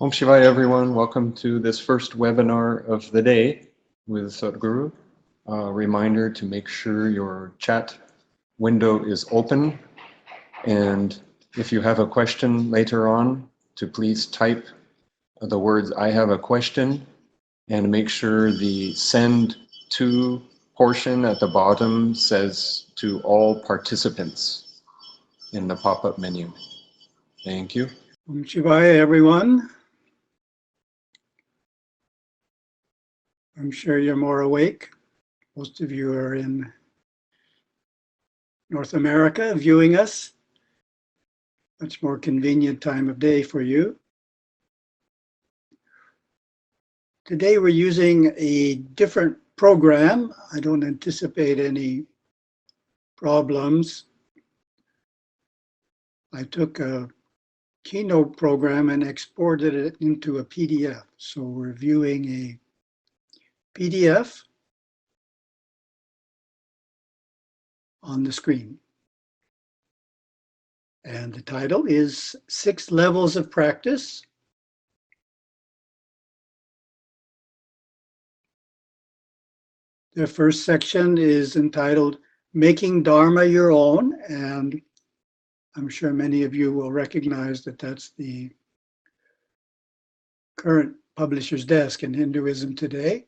Om Shivaya, everyone. Welcome to this first webinar of the day with Satguru. Reminder to make sure your chat window is open. And if you have a question later on, to please type the words, I have a question, and make sure the send to portion at the bottom says to all participants in the pop-up menu. Thank you. Om Shivaya, everyone. I'm sure you're more awake. Most of you are in North America viewing us. Much more convenient time of day for you. Today we're using a different program. I don't anticipate any problems. I took a Keynote program and exported it into a PDF. So we're viewing a PDF on the screen. And the title is 6 Levels of Practice. The first section is entitled Making Dharma Your Own, and I'm sure many of you will recognize that that's the current publisher's desk in Hinduism today.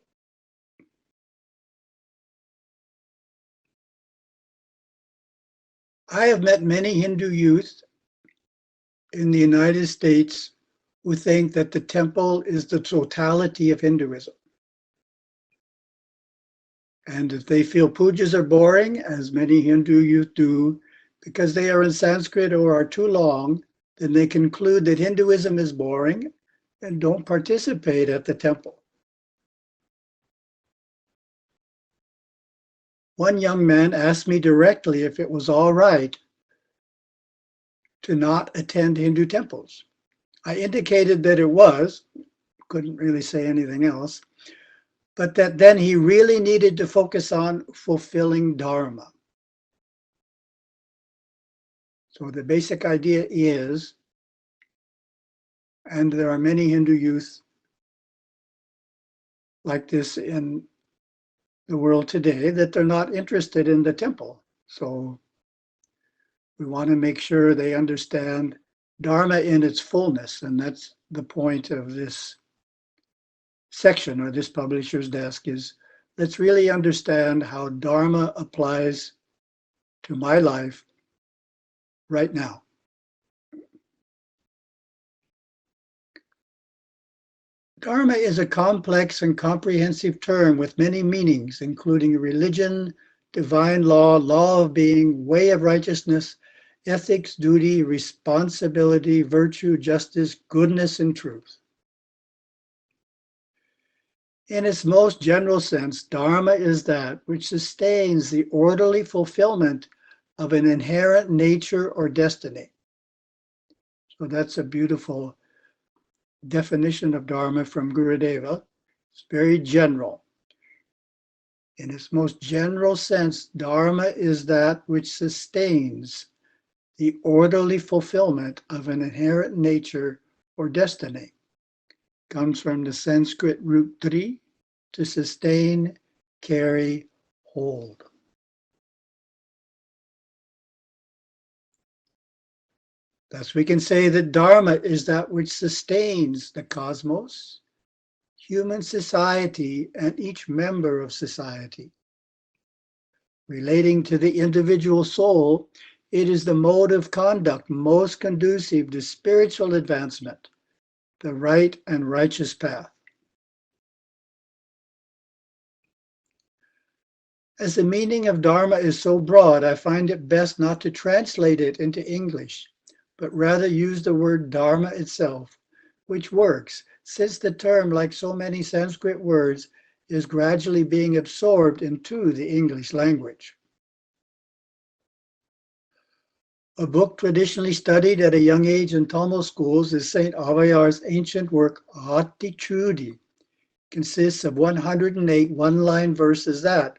I have met many Hindu youth in the United States who think that the temple is the totality of Hinduism. And if they feel pujas are boring, as many Hindu youth do, because they are in Sanskrit or are too long, then they conclude that Hinduism is boring and don't participate at the temple. One young man asked me directly if it was all right to not attend Hindu temples. I indicated that it was, couldn't really say anything else, but that then he really needed to focus on fulfilling Dharma. So the basic idea is, and there are many Hindu youth like this in the world today, that they're not interested in the temple. So we want to make sure they understand Dharma in its fullness, and that's the point of this section or this publisher's desk is, let's really understand how Dharma applies to my life right now. Dharma is a complex and comprehensive term with many meanings, including religion, divine law, law of being, way of righteousness, ethics, duty, responsibility, virtue, justice, goodness, and truth. In its most general sense, Dharma is that which sustains the orderly fulfillment of an inherent nature or destiny. So that's a beautiful definition of Dharma from Gurudeva. It's very general. In its most general sense, Dharma is that which sustains the orderly fulfillment of an inherent nature or destiny. Comes from the Sanskrit root dri, to sustain, carry, hold. Thus we can say that Dharma is that which sustains the cosmos, human society, and each member of society. Relating to the individual soul, it is the mode of conduct most conducive to spiritual advancement, the right and righteous path. As the meaning of Dharma is so broad, I find it best not to translate it into English, but rather use the word Dharma itself, which works, since the term, like so many Sanskrit words, is gradually being absorbed into the English language. A book traditionally studied at a young age in Tamil schools is St. Avayar's ancient work, Atichudi. Consists of 108 one-line verses that,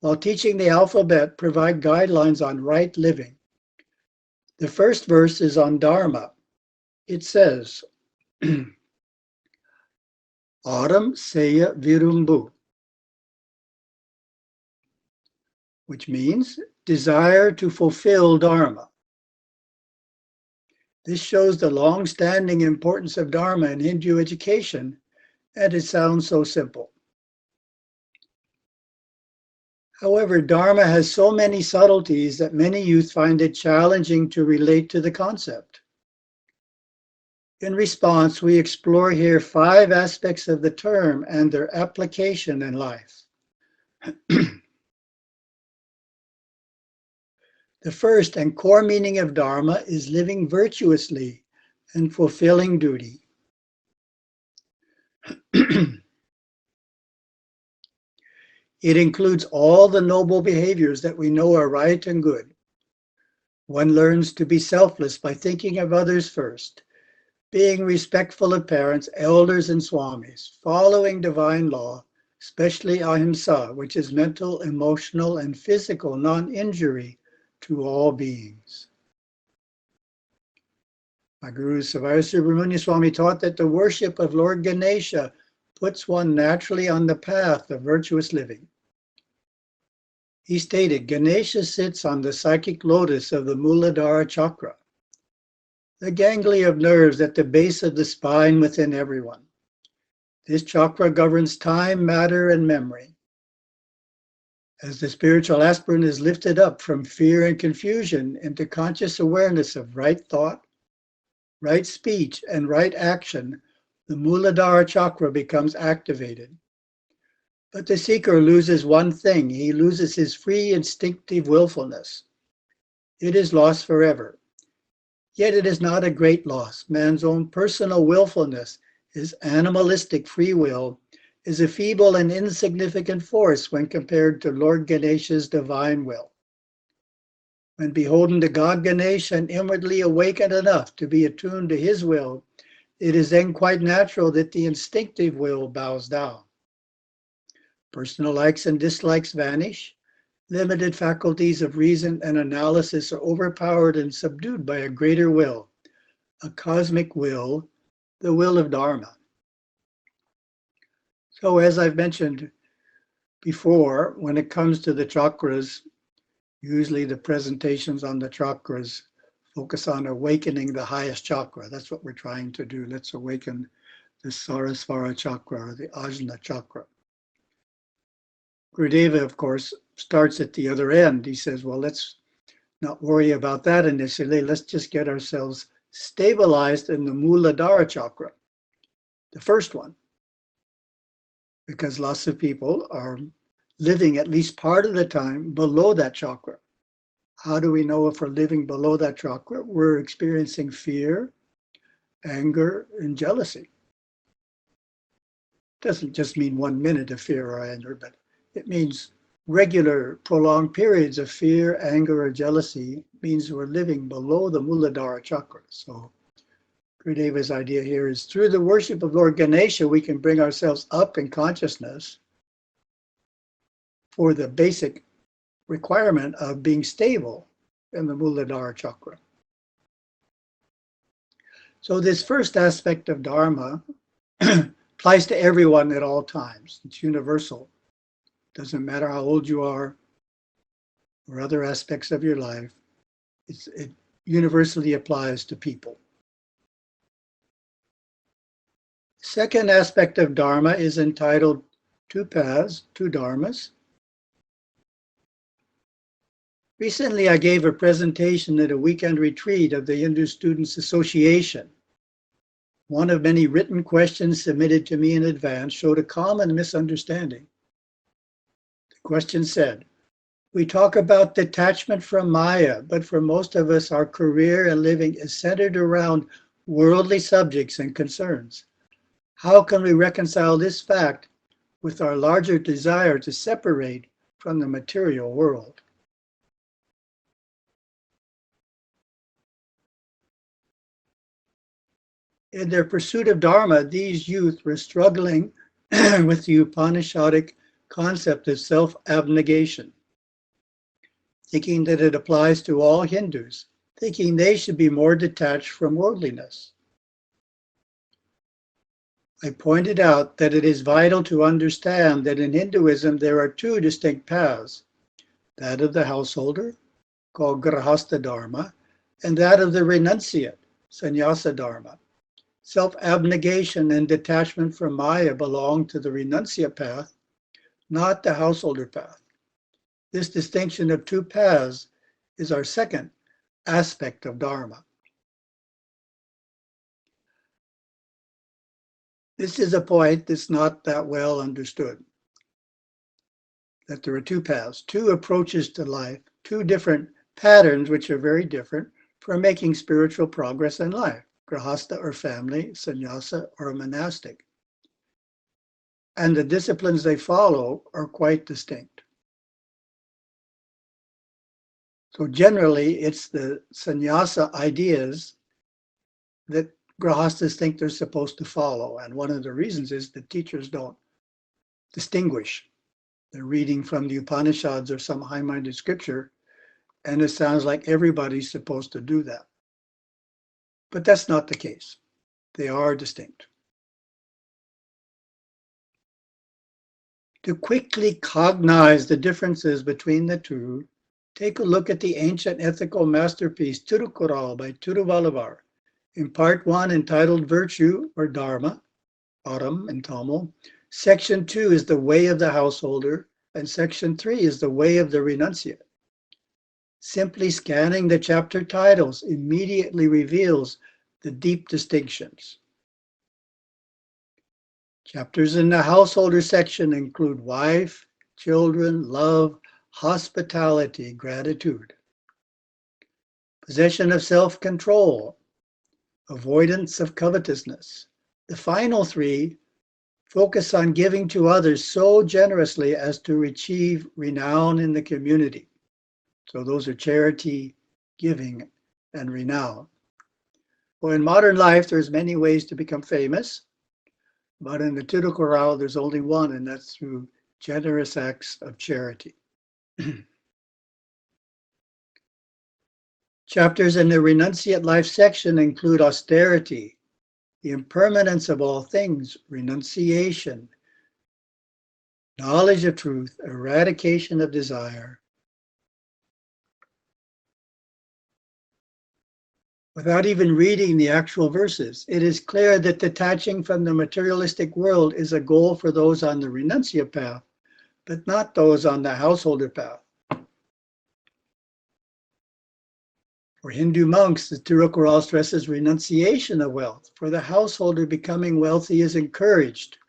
while teaching the alphabet, provide guidelines on right living. The first verse is on Dharma. It says, Autumn Seya Virumbu, which means desire to fulfill Dharma. This shows the long-standing importance of Dharma in Hindu education, and it sounds so simple. However, Dharma has so many subtleties that many youth find it challenging to relate to the concept. In response, we explore here 5 aspects of the term and their application in life. The first and core meaning of Dharma is living virtuously and fulfilling duty. It includes all the noble behaviors that we know are right and good. One learns to be selfless by thinking of others first, being respectful of parents, elders, and swamis, following divine law, especially ahimsa, which is mental, emotional, and physical non-injury to all beings. My Guru Savara Subramanya Swami taught that the worship of Lord Ganesha puts one naturally on the path of virtuous living. He stated, Ganesha sits on the psychic lotus of the Muladhara chakra, the ganglia of nerves at the base of the spine within everyone. This chakra governs time, matter, and memory. As the spiritual aspirant is lifted up from fear and confusion into conscious awareness of right thought, right speech, and right action, the Muladhara chakra becomes activated. But the seeker loses one thing. He loses his free instinctive willfulness. It is lost forever. Yet it is not a great loss. Man's own personal willfulness, his animalistic free will, is a feeble and insignificant force when compared to Lord Ganesha's divine will. When beholden to God Ganesha and inwardly awakened enough to be attuned to his will, it is then quite natural that the instinctive will bows down. Personal likes and dislikes vanish. Limited faculties of reason and analysis are overpowered and subdued by a greater will, a cosmic will, the will of Dharma. So as I've mentioned before, when it comes to the chakras, usually the presentations on the chakras focus on awakening the highest chakra. That's what we're trying to do. Let's awaken the Sarasvara chakra or the Ajna chakra. Gurudeva, of course, starts at the other end. He says, well, let's not worry about that initially. Let's just get ourselves stabilized in the Muladhara chakra, the first one, because lots of people are living at least part of the time below that chakra. How do we know if we're living below that chakra? We're experiencing fear, anger, and jealousy. Doesn't just mean 1 minute of fear or anger, but it means regular, prolonged periods of fear, anger, or jealousy means we're living below the Muladhara chakra. So Gurudeva's idea here is through the worship of Lord Ganesha, we can bring ourselves up in consciousness for the basic requirement of being stable in the Muladhara chakra. So this first aspect of Dharma applies to everyone at all times. It's universal. Doesn't matter how old you are or other aspects of your life. It universally applies to people. Second aspect of Dharma is entitled Two Paths, Two Dharmas. Recently, I gave a presentation at a weekend retreat of the Hindu Students Association. One of many written questions submitted to me in advance showed a common misunderstanding. The question said, we talk about detachment from Maya, but for most of us, our career and living is centered around worldly subjects and concerns. How can we reconcile this fact with our larger desire to separate from the material world? In their pursuit of Dharma, these youth were struggling with the Upanishadic concept of self-abnegation, thinking that it applies to all Hindus, thinking they should be more detached from worldliness. I pointed out that it is vital to understand that in Hinduism there are two distinct paths, that of the householder, called Grahastha Dharma, and that of the renunciate, Sannyasa Dharma. Self-abnegation and detachment from Maya belong to the renunciate path, not the householder path. This distinction of two paths is our second aspect of Dharma. This is a point that's not that well understood, that there are two paths, two approaches to life, two different patterns which are very different for making spiritual progress in life, grahastha or family, sannyasa or monastic. And the disciplines they follow are quite distinct. So generally, it's the sannyasa ideas that grahasthas think they're supposed to follow. And one of the reasons is the teachers don't distinguish. They're reading from the Upanishads or some high-minded scripture, and it sounds like everybody's supposed to do that. But that's not the case. They are distinct. To quickly cognize the differences between the two, take a look at the ancient ethical masterpiece Tirukural by Tiruvalluvar. In part 1, entitled Virtue or Dharma, Aram in Tamil, section 2 is the way of the householder, and section 3 is the way of the renunciate. Simply scanning the chapter titles immediately reveals the deep distinctions. Chapters in the householder section include wife, children, love, hospitality, gratitude, possession of self-control, avoidance of covetousness. The final 3 focus on giving to others so generously as to achieve renown in the community. So those are charity, giving, and renown. Well, in modern life, there's many ways to become famous, but in the Tirukural, there's only one, and that's through generous acts of charity. Chapters in the renunciate life section include austerity, the impermanence of all things, renunciation, knowledge of truth, eradication of desire. Without even reading the actual verses, it is clear that detaching from the materialistic world is a goal for those on the renunciate path, but not those on the householder path. For Hindu monks, the Tirukural stresses renunciation of wealth. For the householder, becoming wealthy is encouraged,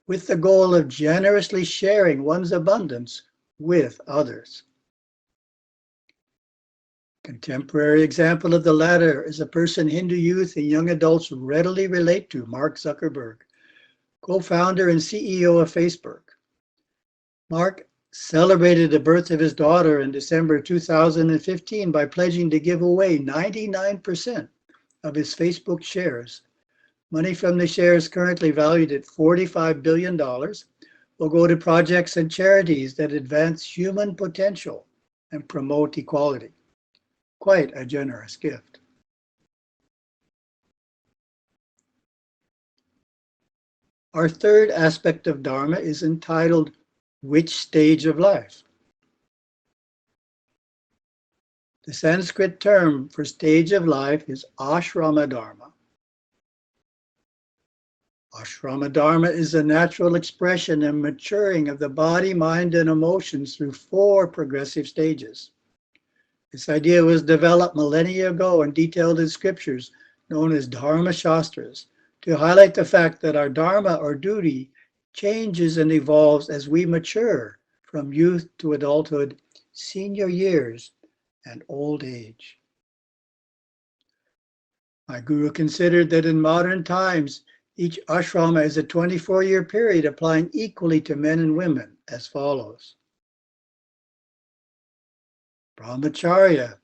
with the goal of generously sharing one's abundance with others. Contemporary example of the latter is a person Hindu youth and young adults readily relate to, Mark Zuckerberg, co-founder and CEO of Facebook. Mark celebrated the birth of his daughter in December 2015 by pledging to give away 99% of his Facebook shares. Money from the shares, currently valued at $45 billion, will go to projects and charities that advance human potential and promote equality. Quite a generous gift. Our third aspect of Dharma is entitled, Which Stage of Life? The Sanskrit term for stage of life is ashrama dharma. Ashrama dharma is the natural expression and maturing of the body, mind, and emotions through 4 progressive stages. This idea was developed millennia ago and detailed in scriptures known as Dharma Shastras to highlight the fact that our dharma or duty changes and evolves as we mature from youth to adulthood, senior years, and old age. My guru considered that in modern times, each ashrama is a 24-year period applying equally to men and women as follows. Brahmacharya,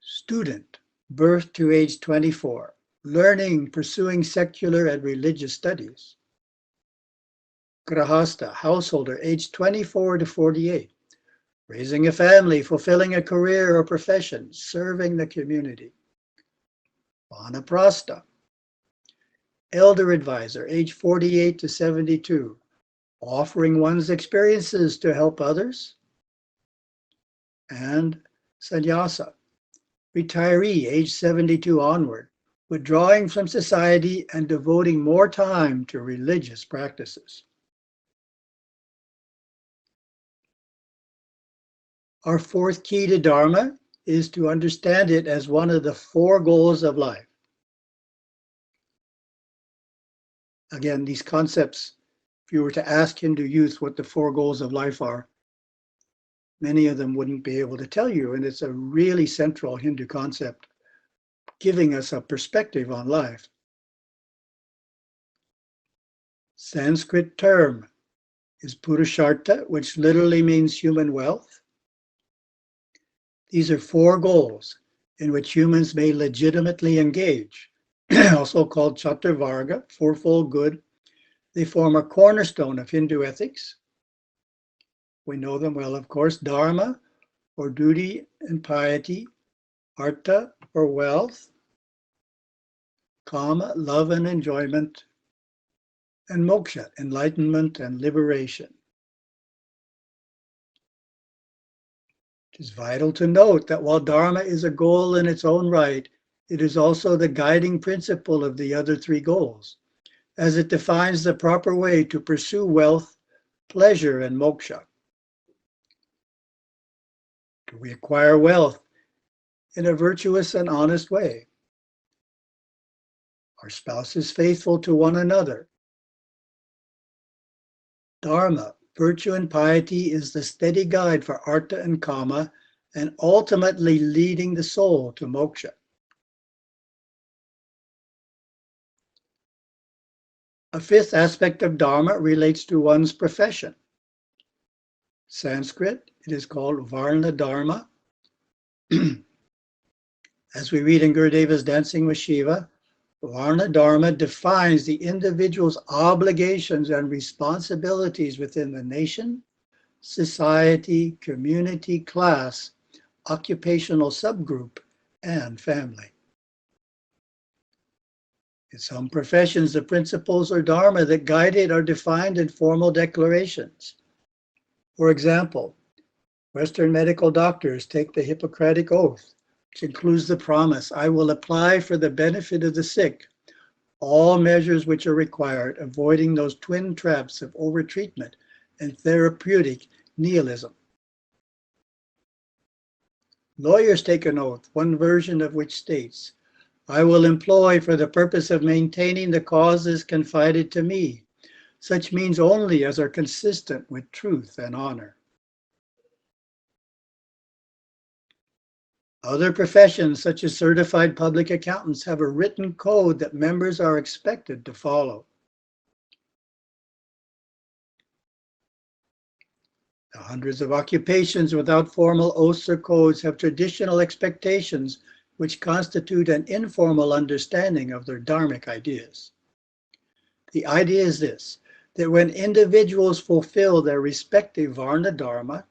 student, birth to age 24, learning, pursuing secular and religious studies. Grahastha, householder, age 24 to 48, raising a family, fulfilling a career or profession, serving the community. Vanaprastha, elder advisor, age 48 to 72, offering one's experiences to help others. And sannyasa, retiree, age 72 onward, withdrawing from society and devoting more time to religious practices. Our fourth key to Dharma is to understand it as one of the four goals of life. Again, these concepts, if you were to ask Hindu youth what the four goals of life are, many of them wouldn't be able to tell you, and it's a really central Hindu concept, giving us a perspective on life. Sanskrit term is Purushartha, which literally means human wealth. These are four goals in which humans may legitimately engage, also called Chaturvarga, fourfold good. They form a cornerstone of Hindu ethics. We know them well, of course. Dharma, or duty and piety. Artha, or wealth. Kama, love and enjoyment. And moksha, enlightenment and liberation. It is vital to note that while Dharma is a goal in its own right, it is also the guiding principle of the other three goals, as it defines the proper way to pursue wealth, pleasure, and moksha. Do we acquire wealth in a virtuous and honest way? Are spouses faithful to one another? Dharma, virtue and piety, is the steady guide for artha and kama, and ultimately leading the soul to moksha. A fifth aspect of Dharma relates to one's profession. Sanskrit, it is called Varna Dharma. As we read in Gurudeva's Dancing with Shiva, Varna Dharma defines the individual's obligations and responsibilities within the nation, society, community, class, occupational subgroup, and family. In some professions, the principles or dharma that guide it are defined in formal declarations. For example, Western medical doctors take the Hippocratic Oath, which includes the promise, I will apply for the benefit of the sick all measures which are required, avoiding those twin traps of overtreatment and therapeutic nihilism. Lawyers take an oath, one version of which states, I will employ for the purpose of maintaining the causes confided to me, such means only as are consistent with truth and honor. Other professions, such as certified public accountants, have a written code that members are expected to follow. The hundreds of occupations without formal oaths or codes have traditional expectations which constitute an informal understanding of their dharmic ideas. The idea is this, that when individuals fulfill their respective Varna Dharma,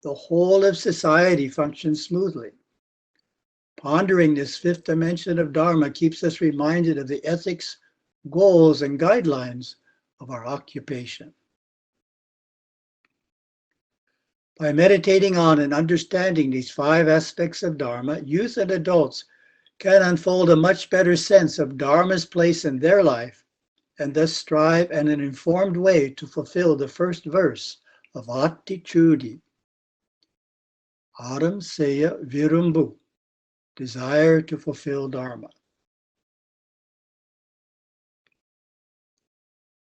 the whole of society functions smoothly. Pondering this fifth dimension of Dharma keeps us reminded of the ethics, goals, and guidelines of our occupation. By meditating on and understanding these five aspects of Dharma, youth and adults can unfold a much better sense of Dharma's place in their life and thus strive in an informed way to fulfill the first verse of Atti-Chudi. Aram Seya Virumbu, desire to fulfill Dharma.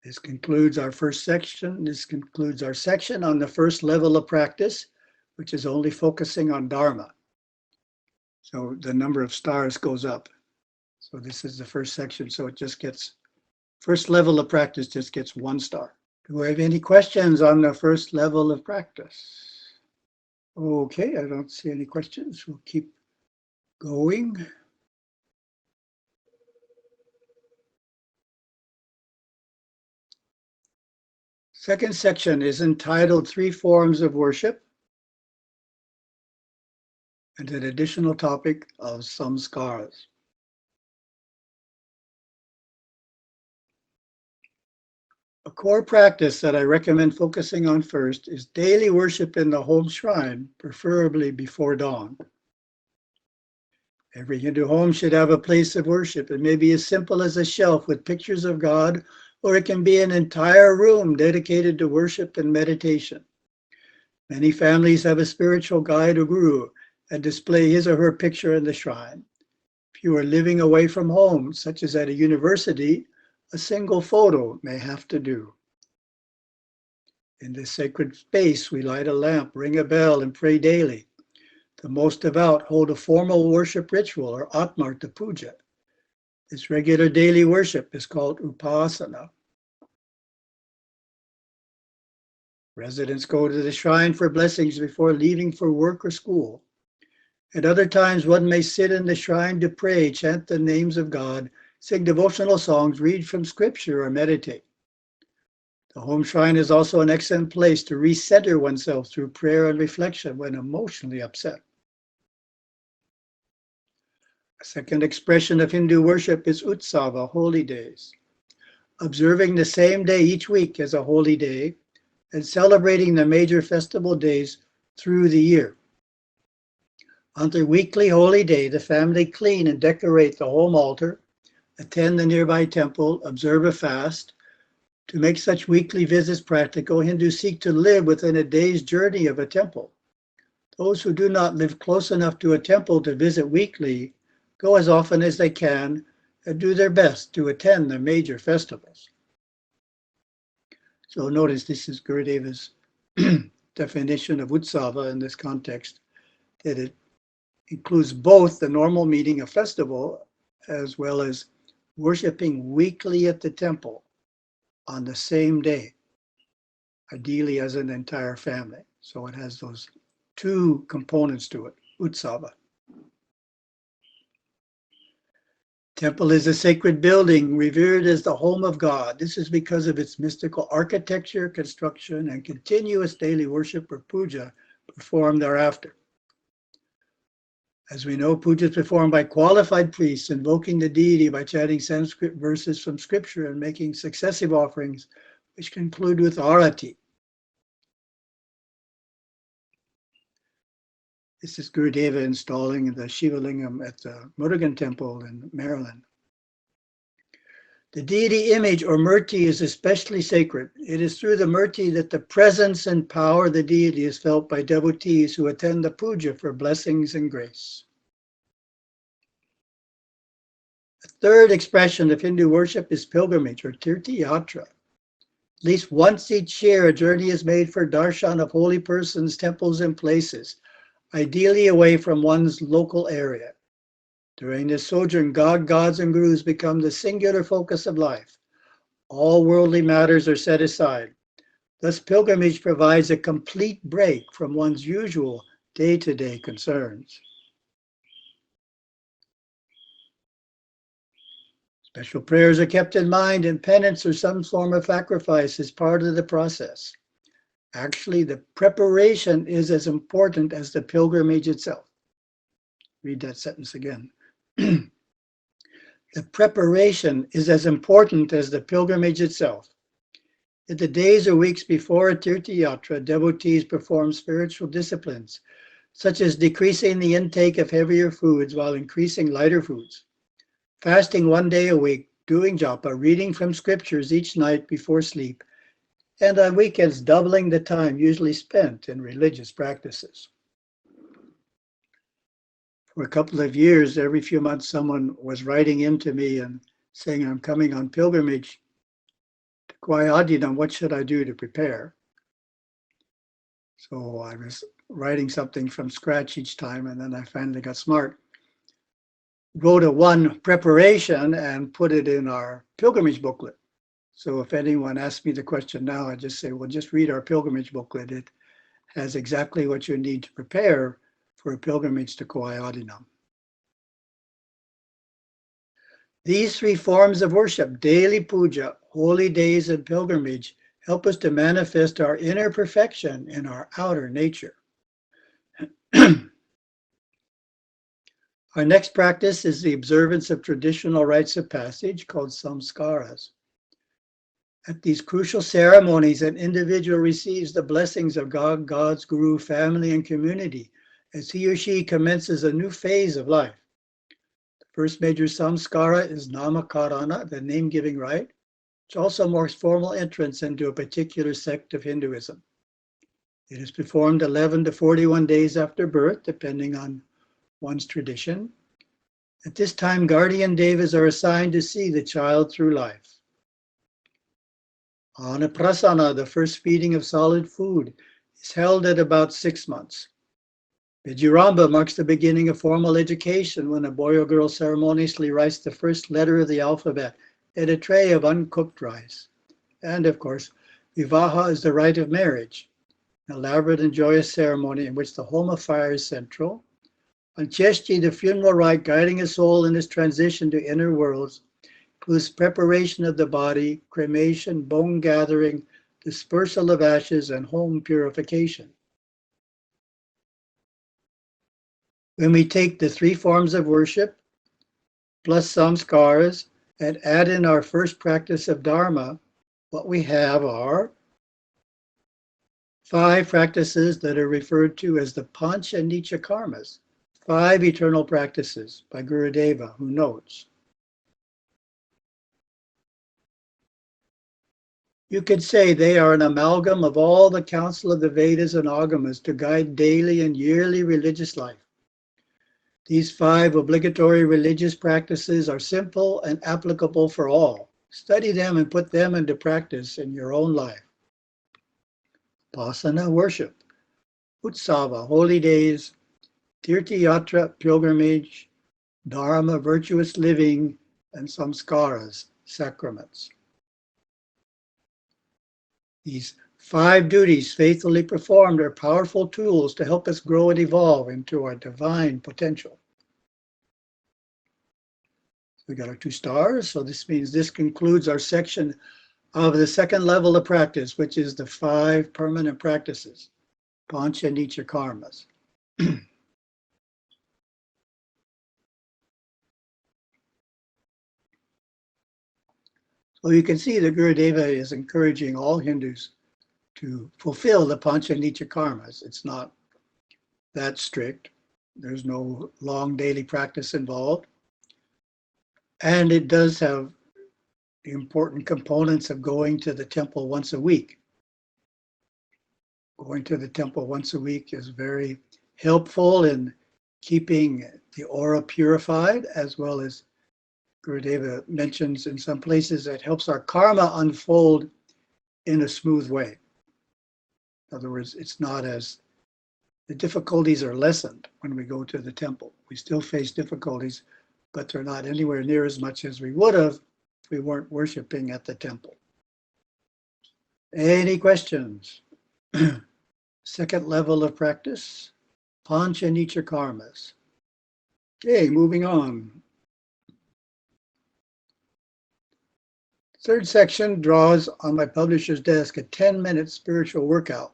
This concludes our first section. This concludes our section on the first level of practice, which is only focusing on Dharma. So the number of stars goes up. So this is the first section. So it just gets, first level of practice just gets 1 star. Do we have any questions on the first level of practice? Okay, I don't see any questions. We'll keep going. Second section is entitled 3 Forms of Worship, and an additional topic of samskaras. A core practice that I recommend focusing on first is daily worship in the home shrine, preferably before dawn. Every Hindu home should have a place of worship. It may be as simple as a shelf with pictures of God, or it can be an entire room dedicated to worship and meditation. Many families have a spiritual guide or guru and display his or her picture in the shrine. If you are living away from home, such as at a university, a single photo may have to do. In this sacred space, we light a lamp, ring a bell, and pray daily. The most devout hold a formal worship ritual or atmarta puja. This regular daily worship is called upasana. Residents go to the shrine for blessings before leaving for work or school. At other times, one may sit in the shrine to pray, chant the names of God, sing devotional songs, read from scripture, or meditate. The home shrine is also an excellent place to recenter oneself through prayer and reflection when emotionally upset. A second expression of Hindu worship is utsava, holy days. Observing the same day each week as a holy day and celebrating the major festival days through the year. On the weekly holy day, the family clean and decorate the home altar, attend the nearby temple, observe a fast. To make such weekly visits practical, Hindus seek to live within a day's journey of a temple. Those who do not live close enough to a temple to visit weekly go as often as they can and do their best to attend the major festivals. So notice this is Gurudeva's definition of utsava in this context, that it includes both the normal meeting of festival as well as worshiping weekly at the temple on the same day, ideally as an entire family. So it has those two components to it, utsava. Temple is a sacred building revered as the home of God. This is because of its mystical architecture, construction, and continuous daily worship or puja performed thereafter. As we know, puja is performed by qualified priests, invoking the deity by chanting Sanskrit verses from scripture and making successive offerings, which conclude with arati. This is Gurudeva installing the Shiva Lingam at the Murugan Temple in Maryland. The deity image or murti is especially sacred. It is through the murti that the presence and power of the deity is felt by devotees who attend the puja for blessings and grace. A third expression of Hindu worship is pilgrimage or tirtha-yatra. At least once each year, a journey is made for darshan of holy persons, temples, and places, ideally away from one's local area. During this sojourn, God, gods, and gurus become the singular focus of life. All worldly matters are set aside. Thus, pilgrimage provides a complete break from one's usual day-to-day concerns. Special prayers are kept in mind, and penance or some form of sacrifice is part of the process. Actually, the preparation is as important as the pilgrimage itself. Read that sentence again. The preparation is as important as the pilgrimage itself. In the days or weeks before a tirtha-yatra, devotees perform spiritual disciplines, such as decreasing the intake of heavier foods while increasing lighter foods, fasting one day a week, doing japa, reading from scriptures each night before sleep, and on weekends doubling the time usually spent in religious practices. For a couple of years, every few months, someone was writing into me and saying, I'm coming on pilgrimage to Kwayadinam, what should I do to prepare? So I was writing something from scratch each time, and then I finally got smart. Wrote a one preparation and put it in our pilgrimage booklet. So if anyone asks me the question now, I just say, well, just read our pilgrimage booklet. It has exactly what you need to prepare for a pilgrimage to Kwayadinam. These three forms of worship, daily puja, holy days, and pilgrimage, help us to manifest our inner perfection in our outer nature. Our next practice is the observance of traditional rites of passage called samskaras. At these crucial ceremonies, an individual receives the blessings of God, God's guru, family, and community as he or she commences a new phase of life. The first major samskara is namakarana, the name-giving rite, which also marks formal entrance into a particular sect of Hinduism. It is performed 11 to 41 days after birth, depending on one's tradition. At this time, guardian devas are assigned to see the child through life. Anaprasana, the first feeding of solid food, is held at about 6 months. Vijiramba marks the beginning of formal education when a boy or girl ceremoniously writes the first letter of the alphabet in a tray of uncooked rice. And of course, Vivaha is the rite of marriage, an elaborate and joyous ceremony in which the home of fire is central. Antyeshti, the funeral rite guiding a soul in its transition to inner worlds, includes preparation of the body, cremation, bone gathering, dispersal of ashes, and home purification. When we take the 3 forms of worship, plus samskaras, and add in our first practice of Dharma, what we have are 5 practices that are referred to as the Pancha Nicha Karmas, 5 eternal practices by Gurudeva, who notes. You could say they are an amalgam of all the counsel of the Vedas and Agamas to guide daily and yearly religious life. These 5 obligatory religious practices are simple and applicable for all. Study them and put them into practice in your own life. Upasana, worship. Utsava, holy days. Tirthayatra, pilgrimage. Dharma, virtuous living. And samskaras, sacraments. These 5 duties faithfully performed are powerful tools to help us grow and evolve into our divine potential. We got our 2 stars, so this means this concludes our section of the second level of practice, which is the 5 permanent practices, Pancha Nicha Karmas. So you can see that Gurudeva is encouraging all Hindus to fulfill the Pancha Nicha Karmas. It's not that strict. There's no long daily practice involved. And it does have the important components of going to the temple once a week. Going to the temple once a week is very helpful in keeping the aura purified, as well as Gurudeva mentions in some places that helps our karma unfold in a smooth way. In other words, it's not as, the difficulties are lessened when we go to the temple. We still face difficulties, but they're not anywhere near as much as we would have if we weren't worshiping at the temple. Any questions? Second level of practice, Pancha Nicha Karmas. Okay, moving on. Third section draws on my publisher's desk a 10-minute spiritual workout.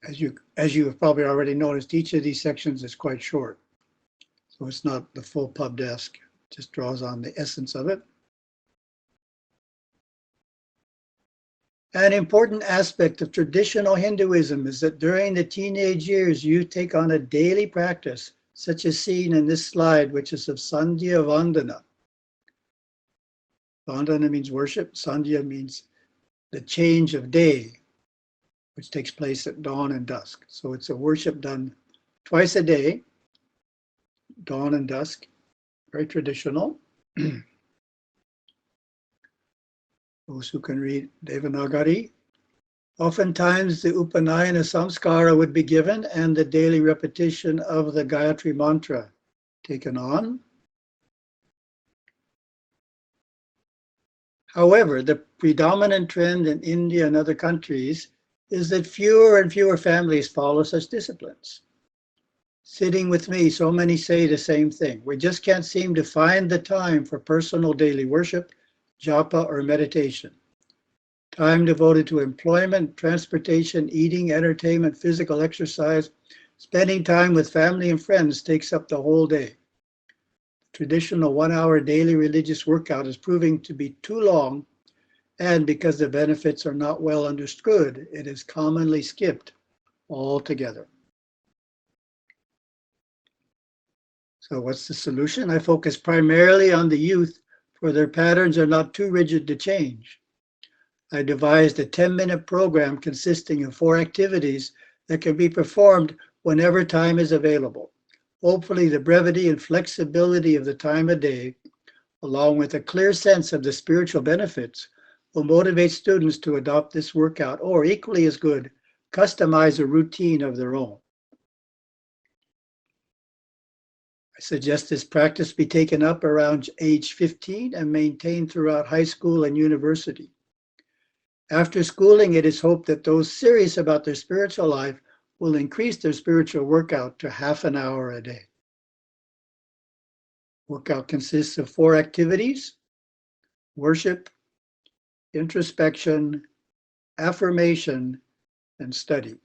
As you have probably already noticed, each of these sections is quite short. So it's not the full pub desk, it just draws on the essence of it. An important aspect of traditional Hinduism is that during the teenage years, you take on a daily practice, such as seen in this slide, which is of Sandhya Vandana. Vandana means worship. Sandhya means the change of day, which takes place at dawn and dusk. So it's a worship done twice a day, dawn and dusk, very traditional. Those who can read Devanagari. Oftentimes the Upanayana Samskara would be given and the daily repetition of the Gayatri mantra taken on. However, the predominant trend in India and other countries is that fewer and fewer families follow such disciplines. Sitting with me, so many say the same thing. We just can't seem to find the time for personal daily worship, japa, or meditation. Time devoted to employment, transportation, eating, entertainment, physical exercise, spending time with family and friends takes up the whole day. Traditional 1-hour daily religious workout is proving to be too long and because the benefits are not well understood, it is commonly skipped altogether. So what's the solution? I focus primarily on the youth, for their patterns are not too rigid to change. I devised a 10-minute program consisting of 4 activities that can be performed whenever time is available. Hopefully, the brevity and flexibility of the time of day, along with a clear sense of the spiritual benefits, will motivate students to adopt this workout, or equally as good, customize a routine of their own. I suggest this practice be taken up around age 15 and maintained throughout high school and university. After schooling, it is hoped that those serious about their spiritual life will increase their spiritual workout to half an hour a day. Workout consists of 4 activities: worship, introspection, affirmation, and study.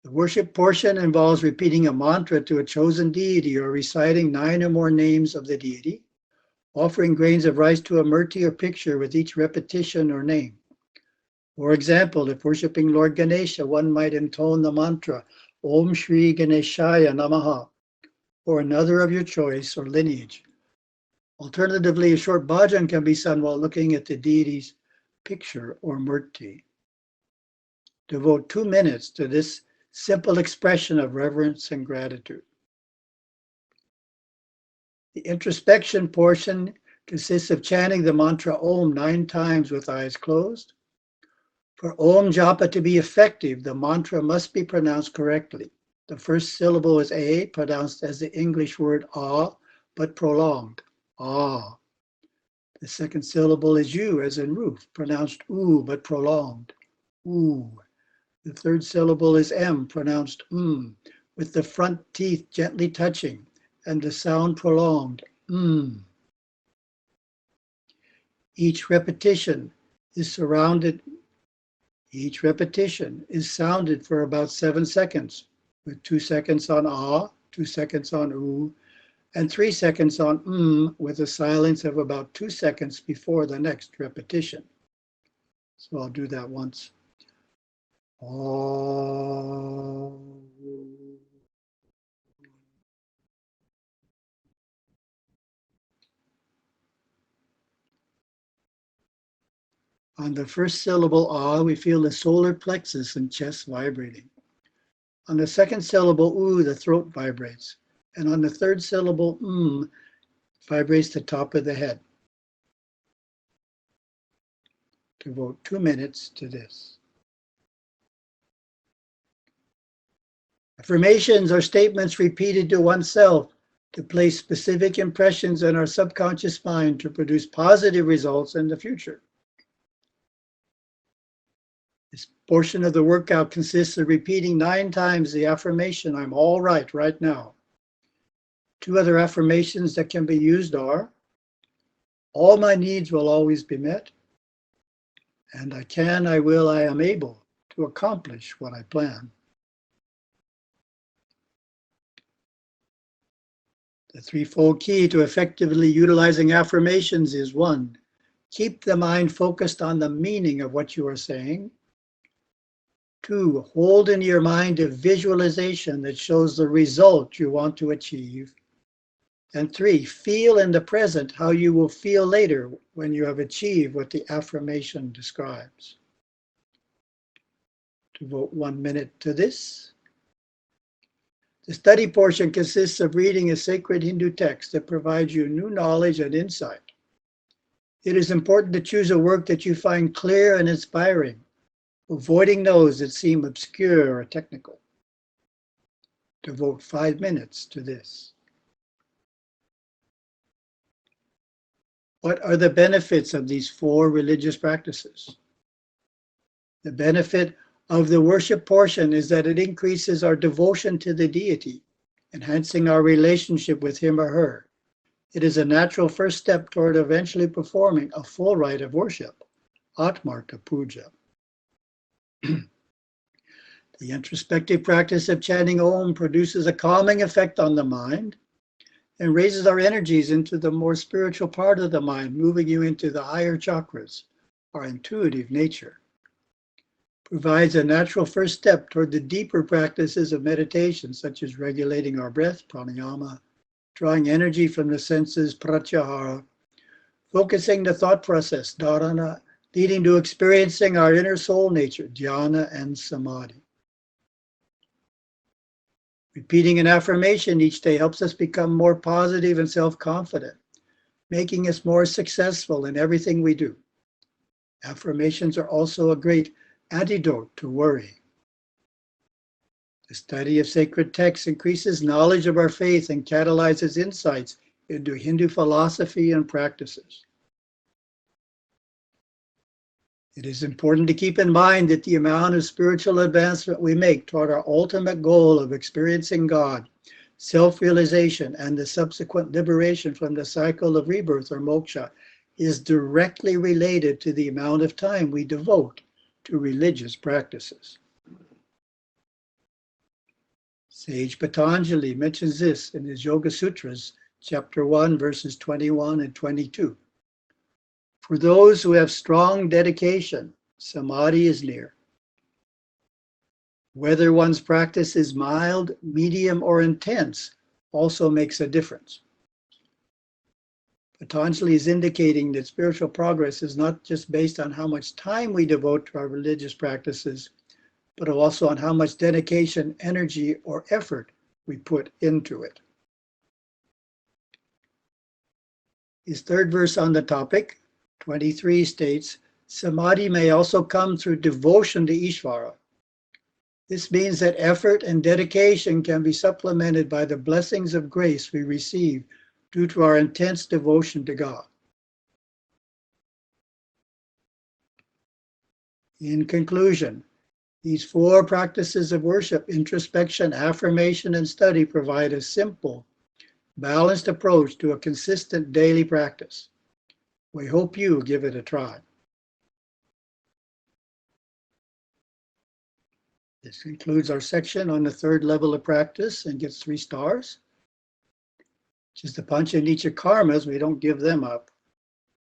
The worship portion involves repeating a mantra to a chosen deity or reciting 9 or more names of the deity, offering grains of rice to a murti or picture with each repetition or name. For example, if worshiping Lord Ganesha, one might intone the mantra, Om Shri Ganeshaya Namaha, or another of your choice or lineage. Alternatively, a short bhajan can be sung while looking at the deity's picture or murti. Devote 2 minutes to this simple expression of reverence and gratitude. The introspection portion consists of chanting the mantra Om 9 times with eyes closed. For Om Japa to be effective, the mantra must be pronounced correctly. The first syllable is A, pronounced as the English word ah, but prolonged, ah. The second syllable is U, as in roof, pronounced oo, but prolonged, oo. The third syllable is M, pronounced with the front teeth gently touching and the sound prolonged, Each repetition is sounded for about 7 seconds, with 2 seconds on ah, 2 seconds on oo, and 3 seconds on with a silence of about 2 seconds before the next repetition. So I'll do that once. On the first syllable, ah, we feel the solar plexus and chest vibrating. On the second syllable, oo, the throat vibrates. And on the third syllable, vibrates the top of the head. Devote 2 minutes to this. Affirmations are statements repeated to oneself to place specific impressions in our subconscious mind to produce positive results in the future. This portion of the workout consists of repeating 9 times the affirmation, I'm all right now. 2 other affirmations that can be used are, all my needs will always be met, and I can, I will, I am able to accomplish what I plan. The threefold key to effectively utilizing affirmations is 1, keep the mind focused on the meaning of what you are saying. 2, hold in your mind a visualization that shows the result you want to achieve. And 3, feel in the present how you will feel later when you have achieved what the affirmation describes. Devote 1 minute to this. The study portion consists of reading a sacred Hindu text that provides you new knowledge and insight. It is important to choose a work that you find clear and inspiring, avoiding those that seem obscure or technical. Devote 5 minutes to this. What are the benefits of these 4 religious practices? The benefit of the worship portion is that it increases our devotion to the deity, enhancing our relationship with him or her. It is a natural first step toward eventually performing a full rite of worship, Atmarta Puja. The introspective practice of chanting Om produces a calming effect on the mind, and raises our energies into the more spiritual part of the mind, moving you into the higher chakras, our intuitive nature. Provides a natural first step toward the deeper practices of meditation, such as regulating our breath, pranayama, drawing energy from the senses, pratyahara, focusing the thought process, dharana, leading to experiencing our inner soul nature, dhyana and samadhi. Repeating an affirmation each day helps us become more positive and self-confident, making us more successful in everything we do. Affirmations are also a great antidote to worry. The study of sacred texts increases knowledge of our faith and catalyzes insights into Hindu philosophy and practices. It is important to keep in mind that the amount of spiritual advancement we make toward our ultimate goal of experiencing God, self-realization, and the subsequent liberation from the cycle of rebirth or moksha is directly related to the amount of time we devote to religious practices. Sage Patanjali mentions this in his Yoga Sutras, chapter 1, verses 21 and 22. For those who have strong dedication, samadhi is near. Whether one's practice is mild, medium, or intense also makes a difference. Patanjali is indicating that spiritual progress is not just based on how much time we devote to our religious practices, but also on how much dedication, energy, or effort we put into it. His third verse on the topic, 23, states, Samadhi may also come through devotion to Ishvara. This means that effort and dedication can be supplemented by the blessings of grace we receive due to our intense devotion to God. In conclusion, these four practices of worship, introspection, affirmation, and study provide a simple, balanced approach to a consistent daily practice. We hope you give it a try. This concludes our section on the third level of practice and gets 3 stars. Which is the Pancha karmas, we don't give them up,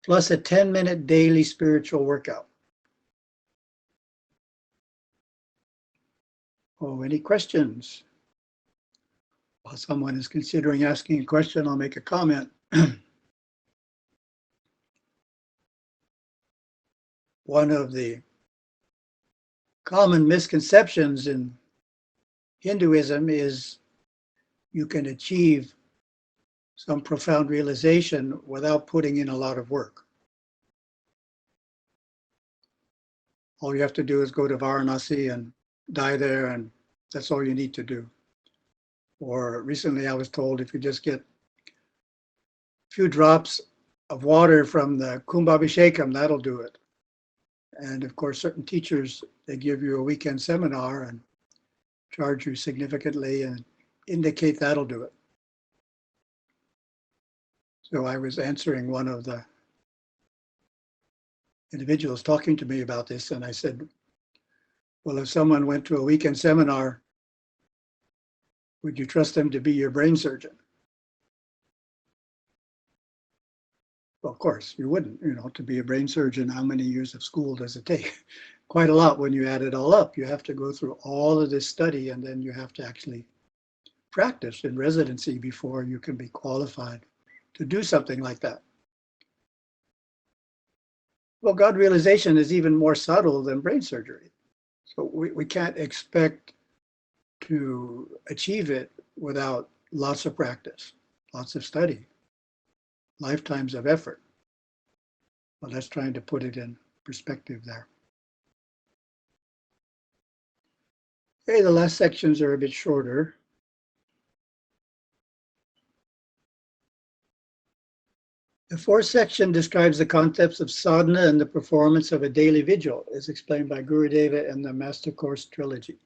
plus a 10-minute daily spiritual workout. Oh, any questions? While someone is considering asking a question, I'll make a comment. One of the common misconceptions in Hinduism is you can achieve some profound realization without putting in a lot of work. All you have to do is go to Varanasi and die there, and that's all you need to do. Or recently I was told if you just get a few drops of water from the Kumbhabhishekam, that'll do it. And of course, certain teachers, they give you a weekend seminar and charge you significantly and indicate that'll do it. So I was answering one of the individuals talking to me about this, and I said, well, if someone went to a weekend seminar, would you trust them to be your brain surgeon? Well, of course, you wouldn't. To be a brain surgeon, how many years of school does it take? Quite a lot when you add it all up. You have to go through all of this study, and then you have to actually practice in residency before you can be qualified to do something like that. Well, God realization is even more subtle than brain surgery. So we can't expect to achieve it without lots of practice, lots of study, lifetimes of effort. Well, that's trying to put it in perspective there. Okay, the last sections are a bit shorter. The fourth section describes the concepts of sadhana and the performance of a daily vigil, as explained by Gurudeva in the Master Course Trilogy.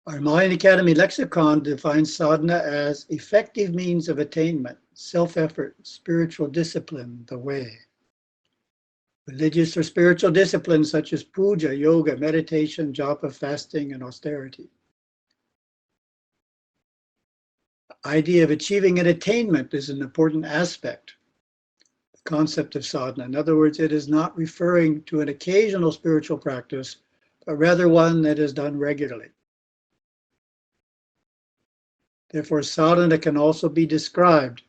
Our Mind Academy lexicon defines sadhana as effective means of attainment, self-effort, spiritual discipline, the way. Religious or spiritual disciplines such as puja, yoga, meditation, japa, fasting, and austerity. idea of achieving an attainment is an important aspect. The concept of sadhana. In other words, it is not referring to an occasional spiritual practice, but rather one that is done regularly. Therefore, sadhana can also be described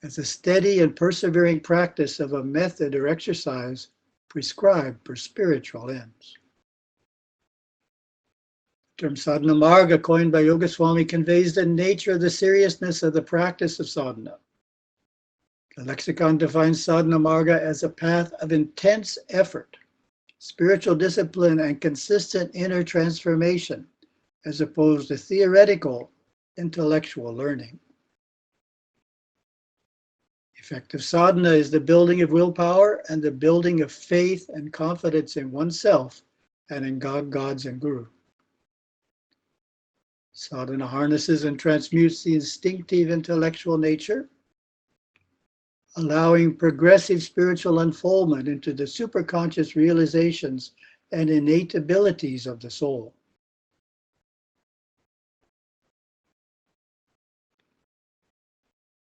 as a steady and persevering practice of a method or exercise prescribed for spiritual ends. The term sadhana marga, coined by Yoga Swami, conveys the nature of the seriousness of the practice of sadhana. The lexicon defines sadhana marga as a path of intense effort, spiritual discipline, and consistent inner transformation, as opposed to theoretical, intellectual learning. Effective sadhana is the building of willpower and the building of faith and confidence in oneself and in God, gods, and Guru. Sadhana harnesses and transmutes the instinctive intellectual nature, allowing progressive spiritual unfoldment into the superconscious realizations and innate abilities of the soul.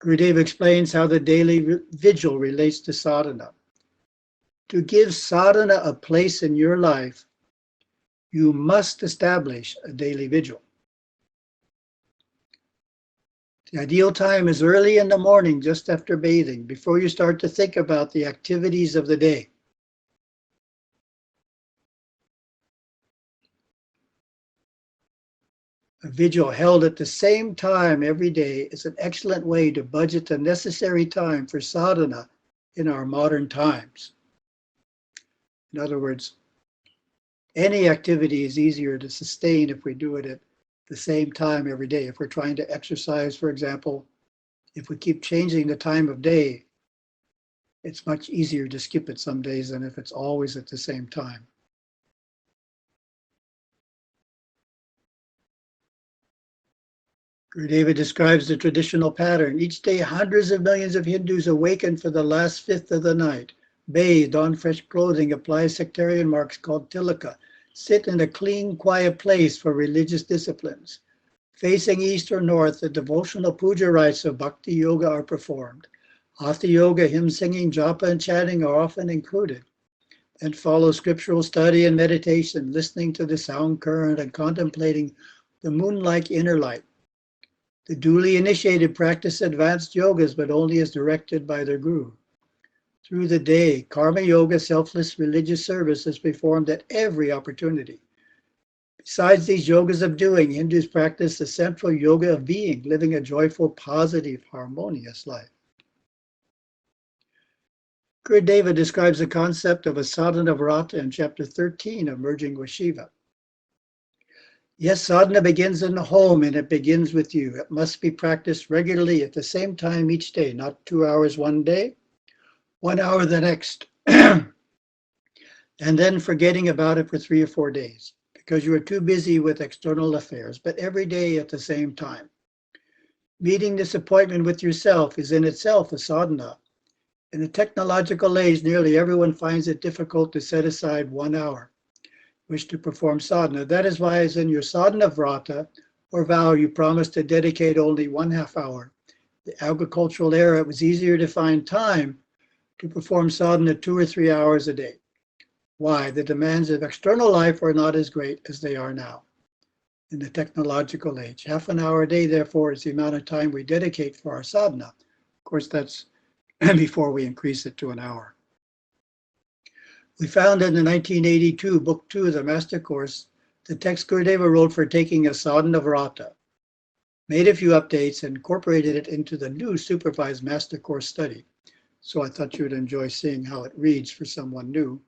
Gurudev explains how the daily vigil relates to sadhana. To give sadhana a place in your life, you must establish a daily vigil. The ideal time is early in the morning, just after bathing, before you start to think about the activities of the day. A vigil held at the same time every day is an excellent way to budget the necessary time for sadhana in our modern times. In other words, any activity is easier to sustain if we do it at the same time every day. If we're trying to exercise, for example, if we keep changing the time of day, it's much easier to skip it some days than if it's always at the same time. Gurudeva describes the traditional pattern. Each day, hundreds of millions of Hindus awaken for the last fifth of the night, bathe, don fresh clothing, apply sectarian marks called tilaka, sit in a clean, quiet place for religious disciplines. Facing east or north, the devotional puja rites of bhakti yoga are performed. Hatha yoga, hymn singing, japa, and chanting are often included. And follow scriptural study and meditation, listening to the sound current and contemplating the moon-like inner light. The duly initiated practice advanced yogas, but only as directed by their guru. Through the day, karma yoga, selfless religious service, is performed at every opportunity. Besides these yogas of doing, Hindus practice the central yoga of being, living a joyful, positive, harmonious life. Gurudeva describes the concept of a sadhana vrata in chapter 13 of Merging with Shiva. Yes, sadhana begins in the home, and it begins with you. It must be practiced regularly at the same time each day, not 2 hours one day, 1 hour the next, and then forgetting about it for 3 or 4 days because you are too busy with external affairs, but every day at the same time. Meeting this appointment with yourself is in itself a sadhana. In the technological age, nearly everyone finds it difficult to set aside 1 hour, wish to perform sadhana. That is why, as in your sadhana vrata or vow, you promise to dedicate only 1/2 hour. The agricultural era, it was easier to find time to perform sadhana 2 or 3 hours a day. Why? The demands of external life are not as great as they are now in the technological age. 1/2 hour a day, therefore, is the amount of time we dedicate for our sadhana. Of course, that's before we increase it to 1 hour. We found in the 1982 book 2 of the Master Course, the text Gurudeva wrote for taking a sadhana vrata, made a few updates, and incorporated it into the new supervised Master Course study. So I thought you would enjoy seeing how it reads for someone new.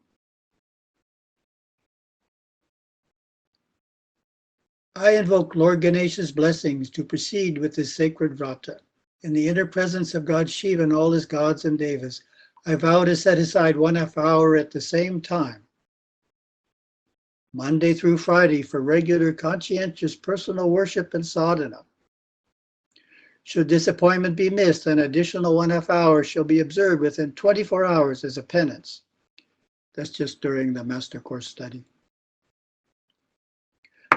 I invoke Lord Ganesha's blessings to proceed with this sacred vrata. In the inner presence of God Shiva and all his gods and devas, I vow to set aside 1/2 hour at the same time, Monday through Friday, for regular conscientious personal worship and sadhana. Should this appointment be missed, an additional 1/2 hour shall be observed within 24 hours as a penance. That's just during the Master Course study.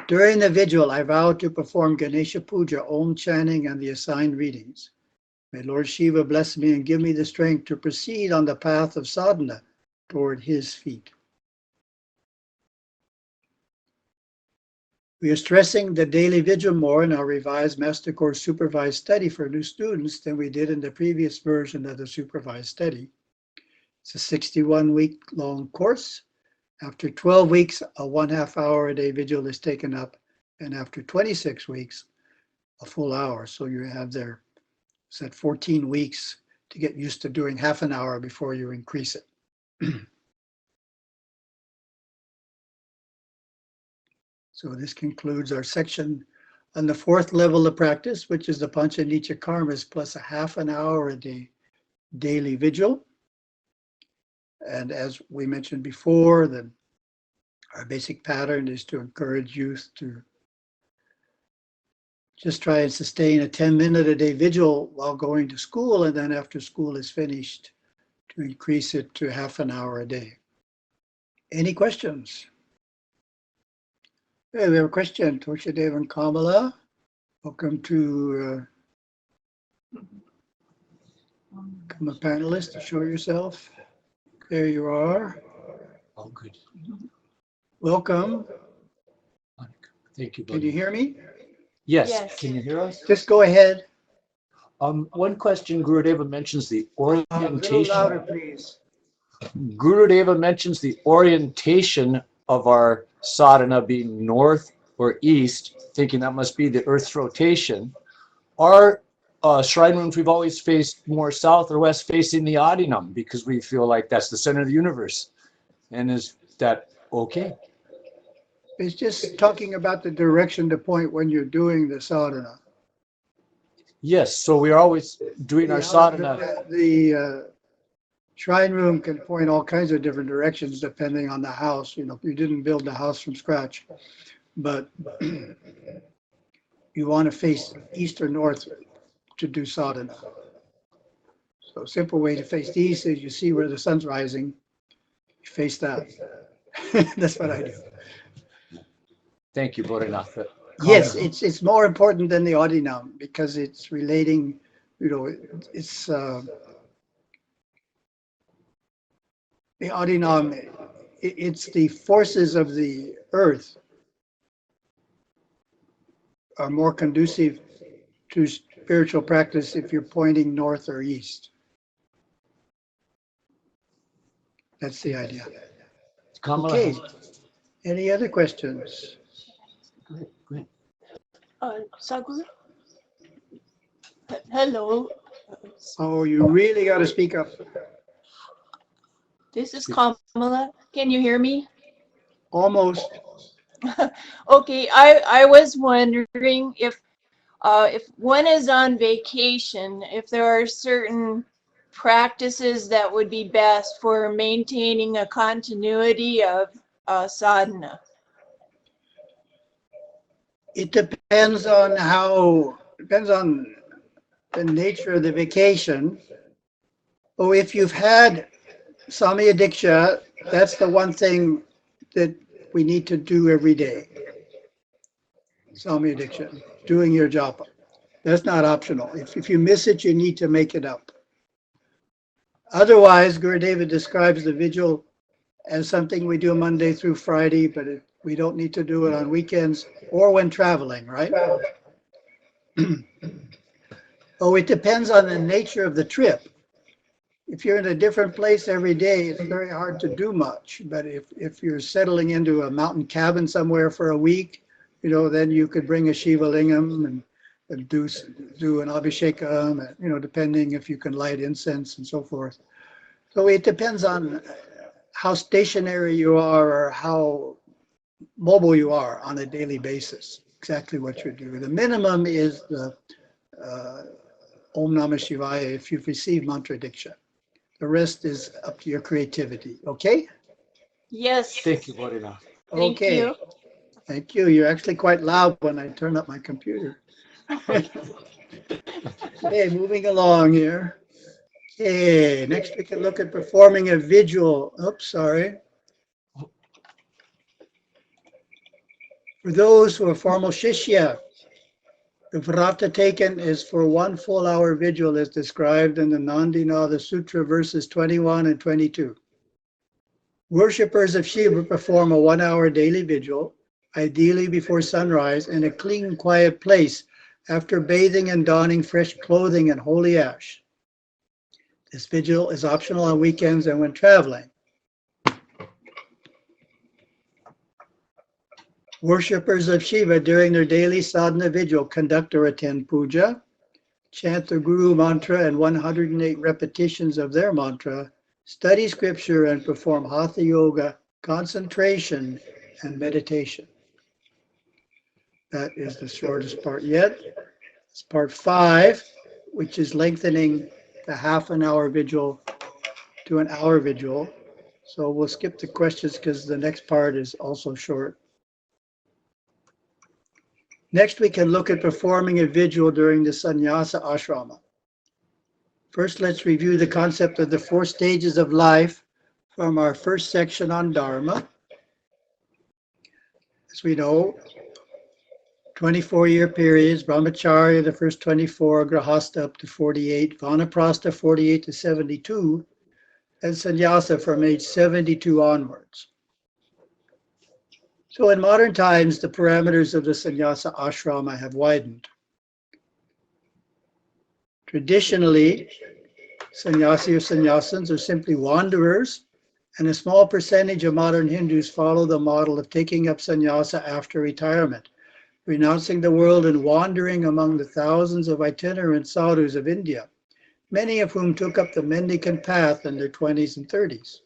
During the vigil, I vow to perform Ganesha Puja, Om chanting, and the assigned readings. May Lord Shiva bless me and give me the strength to proceed on the path of sadhana toward his feet. We are stressing the daily vigil more in our revised Master Course Supervised Study for new students than we did in the previous version of the Supervised Study. It's a 61-week-long course. After 12 weeks, a 1/2 hour a day vigil is taken up, and after 26 weeks, a full hour. So you have there, it's at 14 weeks to get used to doing half an hour before you increase it. So this concludes our section on the 4th level of practice, which is the Pancha Nicha Karmas plus a half an hour a day daily vigil. And as we mentioned before, our basic pattern is to encourage youth to just try and sustain a 10-minute a day vigil while going to school, and then after school is finished, to increase it to half an hour a day. Any questions? Hey, we have a question. Toshadev and Kamala, welcome to become a panelist. Show yourself. There you are. Oh, good. Welcome. Thank you. Can you hear me? Yes. Yes. Can you hear us? Just go ahead. One question, Gurudeva mentions the A little orientation. louder, please. Gurudeva mentions the orientation of our sadhana being north or east, thinking that must be the Earth's rotation. Our shrine rooms, we've always faced more south or west facing the Adinam because we feel like that's the center of the universe. And is that okay? It's just talking about the direction to point when you're doing the sadhana. Yes, so we are always doing our sadhana. The shrine room can point all kinds of different directions depending on the house. You know, you didn't build the house from scratch, but you want to face east or north to do sadhana. So a simple way to face east is you see where the sun's rising, you face that. That's what I do. Thank you, Bodhinath. Yes, it's more important than the Adinam because it's relating, you know, it's the Adinam, it's the forces of the earth are more conducive to spiritual practice if you're pointing north or east. That's the idea. Kamala Okay, has- any other questions? Go ahead. Sadhguru? Hello. Oh, you really got to speak up. This is Kamala. Can you hear me? Almost. Okay, I was wondering if one is on vacation, if there are certain practices that would be best for maintaining a continuity of sadhana. It depends on the nature of the vacation. Oh, if you've had Samaya Diksha, that's the one thing that we need to do every day. Samaya Diksha, doing your japa. That's not optional. If you miss it, you need to make it up. Otherwise, Gurudeva describes the vigil as something we do Monday through Friday, but we don't need to do it on weekends or when traveling, right? Oh, it depends on the nature of the trip. If you're in a different place every day, it's very hard to do much. But if you're settling into a mountain cabin somewhere for a week, you know, then you could bring a Shiva Lingam and do an Abhishekam, you know, depending if you can light incense and so forth. So it depends on how stationary you are or how mobile you are on a daily basis, exactly what you do. The minimum is the Om Namah Shivaya if you've received mantra diksha. The rest is up to your creativity, okay? Yes. Thank you, Bodhinath. Thank Okay. you. Thank you. You're actually quite loud when I turn up my computer. Okay, moving along here. Okay, next we can look at performing a vigil. Oops, sorry. For those who are formal shishya, the vrata taken is for 1 full hour vigil as described in the Nandinatha Sutra verses 21 and 22. Worshippers of Shiva perform a 1 hour daily vigil, ideally before sunrise, in a clean, quiet place after bathing and donning fresh clothing and holy ash. This vigil is optional on weekends and when traveling. Worshippers of Shiva during their daily sadhana vigil conduct or attend puja, chant the Guru mantra and 108 repetitions of their mantra, study scripture and perform hatha yoga, concentration, and meditation. That is the shortest part yet. It's part 5, which is lengthening the half an hour vigil to an hour vigil. So we'll skip the questions because the next part is also short. Next, we can look at performing a vigil during the sannyasa ashrama. First, let's review the concept of the 4 stages of life from our first section on Dharma. As we know, 24-year periods, brahmacharya, the first 24, grahastha up to 48, vanaprastha 48 to 72, and sannyasa from age 72 onwards. So in modern times, the parameters of the sannyasa ashrama have widened. Traditionally, sannyasi or sannyasins are simply wanderers, and a small percentage of modern Hindus follow the model of taking up sannyasa after retirement, renouncing the world and wandering among the thousands of itinerant sadhus of India, many of whom took up the mendicant path in their 20s and 30s.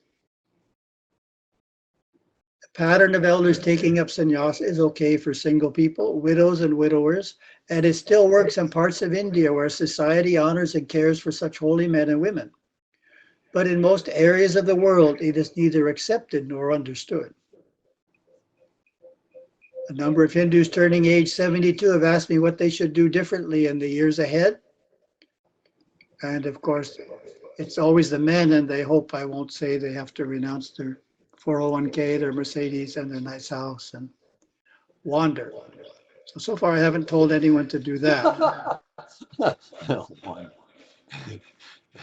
The pattern of elders taking up sannyasa is okay for single people, widows and widowers, and it still works in parts of India where society honors and cares for such holy men and women. But in most areas of the world, it is neither accepted nor understood. A number of Hindus turning age 72 have asked me what they should do differently in the years ahead. And of course, it's always the men, and they hope I won't say they have to renounce their 401k, their Mercedes, and their nice house and wander. So far, I haven't told anyone to do that.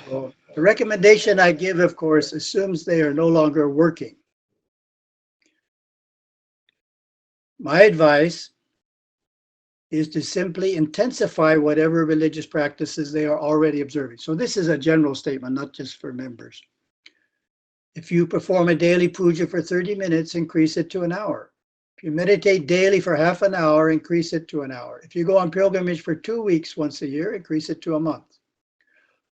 So the recommendation I give, of course, assumes they are no longer working. My advice is to simply intensify whatever religious practices they are already observing. So this is a general statement, not just for members. If you perform a daily puja for 30 minutes, increase it to an hour. If you meditate daily for half an hour, increase it to an hour. If you go on pilgrimage for 2 weeks once a year, increase it to a month.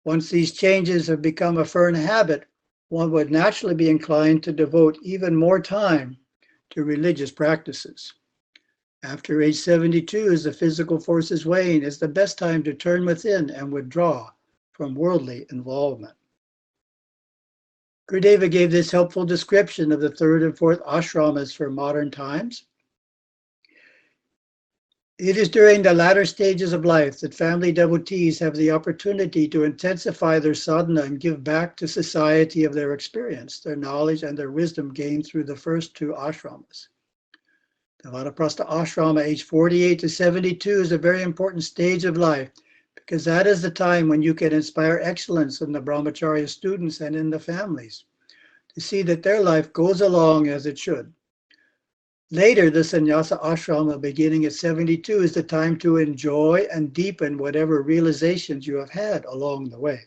Once these changes have become a firm habit, one would naturally be inclined to devote even more time to religious practices. After age 72, as the physical forces wane, is the best time to turn within and withdraw from worldly involvement. Gurudeva gave this helpful description of the 3rd and 4th ashramas for modern times. It is during the latter stages of life that family devotees have the opportunity to intensify their sadhana and give back to society of their experience, their knowledge, and their wisdom gained through the first 2 ashramas. The Vanaprastha ashrama, age 48 to 72, is a very important stage of life because that is the time when you can inspire excellence in the brahmacharya students and in the families to see that their life goes along as it should. Later, the sannyasa ashrama beginning at 72 is the time to enjoy and deepen whatever realizations you have had along the way.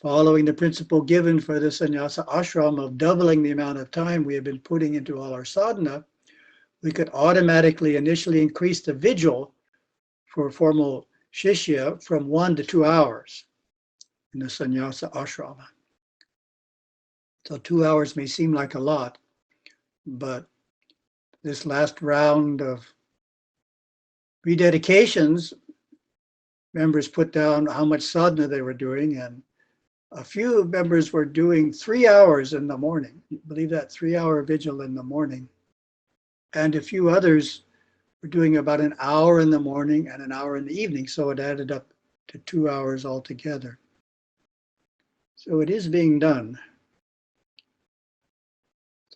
Following the principle given for the sannyasa ashrama of doubling the amount of time we have been putting into all our sadhana, we could automatically initially increase the vigil for formal shishya from 1 to 2 hours in the sannyasa ashrama. So 2 hours may seem like a lot, but this last round of rededications, members put down how much sadhana they were doing, and a few members were doing 3 hours in the morning. You believe that? 3-hour vigil in the morning. And a few others were doing about an hour in the morning and an hour in the evening. So it added up to 2 hours altogether. So it is being done.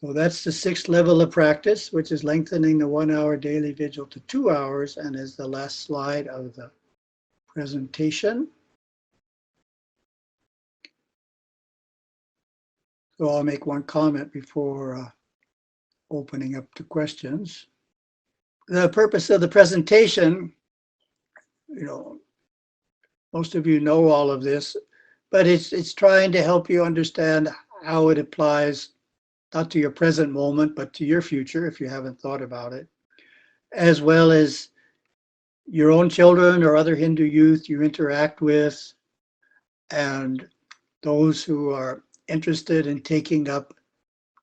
So that's the 6th level of practice, which is lengthening the 1-hour daily vigil to 2 hours, and is the last slide of the presentation. So I'll make one comment before opening up to questions. The purpose of the presentation, most of you know all of this, but it's trying to help you understand how it applies not to your present moment, but to your future, if you haven't thought about it, as well as your own children or other Hindu youth you interact with, and those who are interested in taking up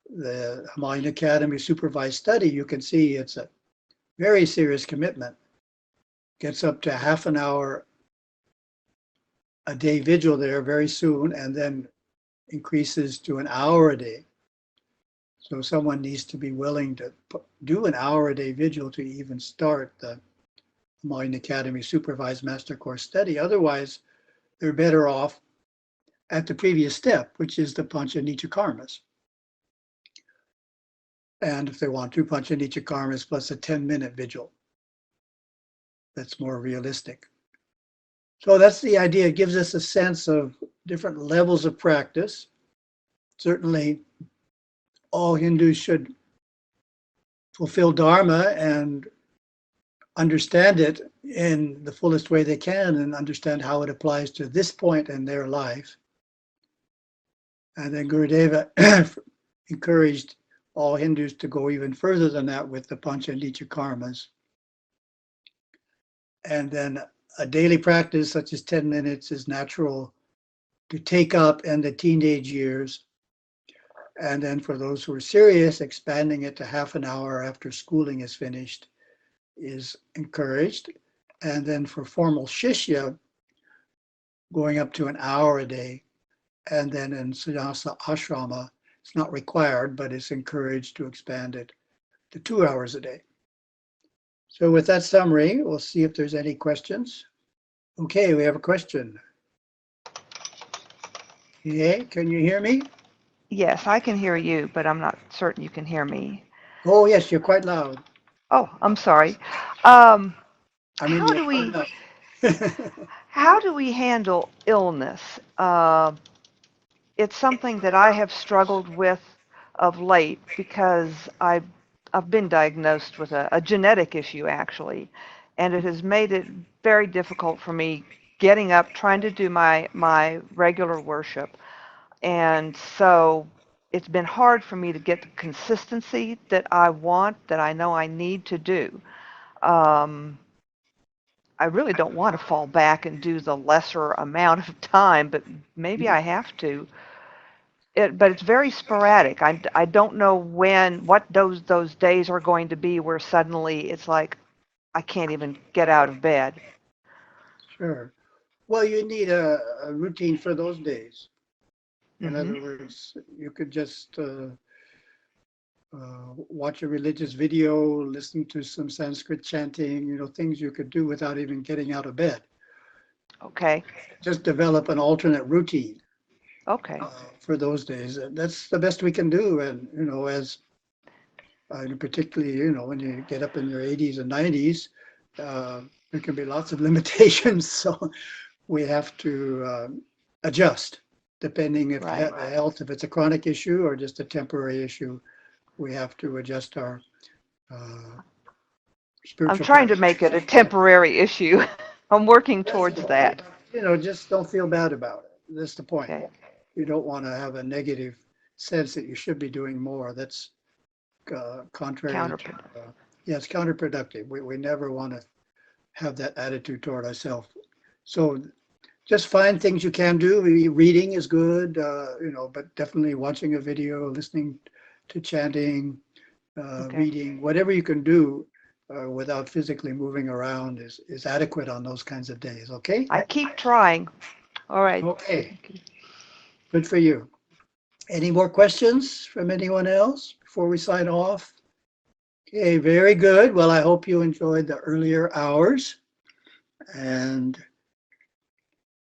the Himalayan Academy supervised study. You can see it's a very serious commitment. Gets up to half an hour a day vigil there very soon, and then increases to an hour a day. So someone needs to be willing to do an hour a day vigil to even start the Himalayan Academy supervised master course study. Otherwise, they're better off at the previous step, which is the Pancha Nicha Karmas. And if they want to, Pancha Nicha Karmas plus a 10-minute vigil. That's more realistic. So that's the idea. It gives us a sense of different levels of practice. Certainly, all Hindus should fulfill Dharma and understand it in the fullest way they can, and understand how it applies to this point in their life. And then Gurudeva encouraged all Hindus to go even further than that with the Pancha Nicha Karmas. And then a daily practice such as 10 minutes is natural to take up in the teenage years. And then for those who are serious, expanding it to half an hour after schooling is finished is encouraged. And then for formal shishya, going up to an hour a day. And then in sannyasa ashrama, it's not required, but it's encouraged to expand it to 2 hours a day. So with that summary, we'll see if there's any questions. Okay, we have a question. Okay, can you hear me? Yes, I can hear you, but I'm not certain you can hear me. Oh, yes, you're quite loud. Oh, I'm sorry. I mean, How you're do we loud enough. how do we handle illness? It's something that I have struggled with of late because I've been diagnosed with a genetic issue actually, and it has made it very difficult for me getting up, trying to do my regular worship. And so it's been hard for me to get the consistency that I want, that I know I need to do. I really don't want to fall back and do the lesser amount of time, but maybe I have to. But it's very sporadic. I don't know what those days are going to be where suddenly it's like I can't even get out of bed. Sure. Well, you need a routine for those days. In Mm-hmm. other words, you could just watch a religious video, listen to some Sanskrit chanting, things you could do without even getting out of bed. Okay. Just develop an alternate routine Okay. for those days. And that's the best we can do. And, as particularly, when you get up in your 80s and 90s, there can be lots of limitations. So we have to adjust depending if Right. health, if it's a chronic issue or just a temporary issue. We have to adjust our spiritual I'm trying to practice. make it a temporary issue. I'm working towards that. Just don't feel bad about it. That's the point. Okay. You don't want to have a negative sense that you should be doing more. That's contrary. Counterproductive. It's counterproductive. We never want to have that attitude toward ourselves. So just find things you can do. Reading is good, but definitely watching a video, listening to chanting, Okay. reading, whatever you can do without physically moving around is adequate on those kinds of days. Okay? I keep trying. All right. Okay. Good for you. Any more questions from anyone else before we sign off? Okay, very good. Well, I hope you enjoyed the earlier hours and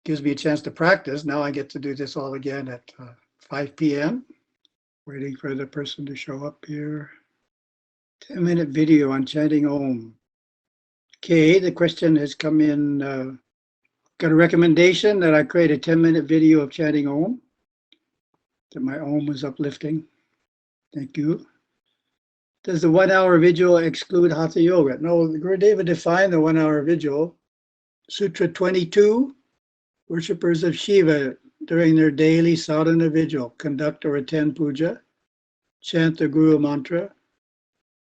gives me a chance to practice. Now I get to do this all again at 5 p.m. Waiting for the person to show up here. 10-minute video on chanting Om. Okay, the question has come in. Got a recommendation that I create a 10-minute video of chanting Om. That my Om was uplifting. Thank you. Does the 1-hour vigil exclude Hatha Yoga? No, Gurudeva defined the 1-hour vigil. Sutra 22, worshippers of Shiva during their daily sadhana vigil conduct or attend puja, chant the Guru mantra,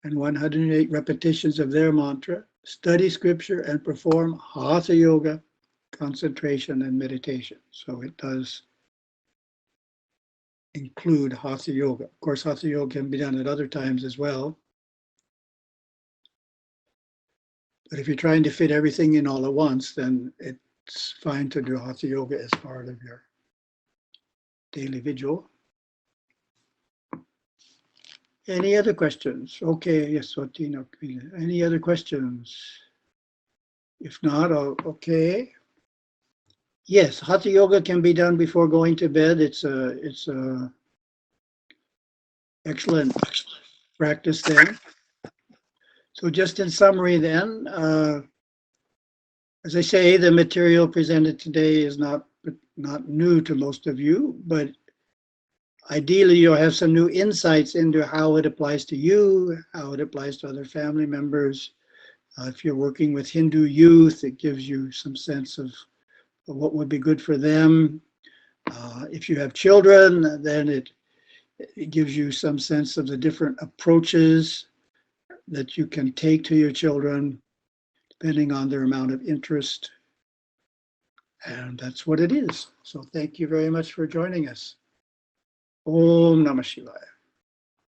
and 108 repetitions of their mantra, study scripture, and perform Hatha Yoga, concentration, and meditation. So it does include Hatha Yoga. Of course, Hatha Yoga can be done at other times as well. But if you're trying to fit everything in all at once, then it's fine to do Hatha Yoga as part of your daily vigil. Any other questions? Okay, yes, Sotino. Any other questions? If not, okay. Yes, Hatha Yoga can be done before going to bed. It's a excellent practice then. So just in summary then, as I say, the material presented today is not new to most of you, but ideally you'll have some new insights into how it applies to you, how it applies to other family members. If you're working with Hindu youth, it gives you some sense of what would be good for them. If you have children, then it gives you some sense of the different approaches that you can take to your children, depending on their amount of interest. And that's what it is. So thank you very much for joining us. Om Namah Shivaya.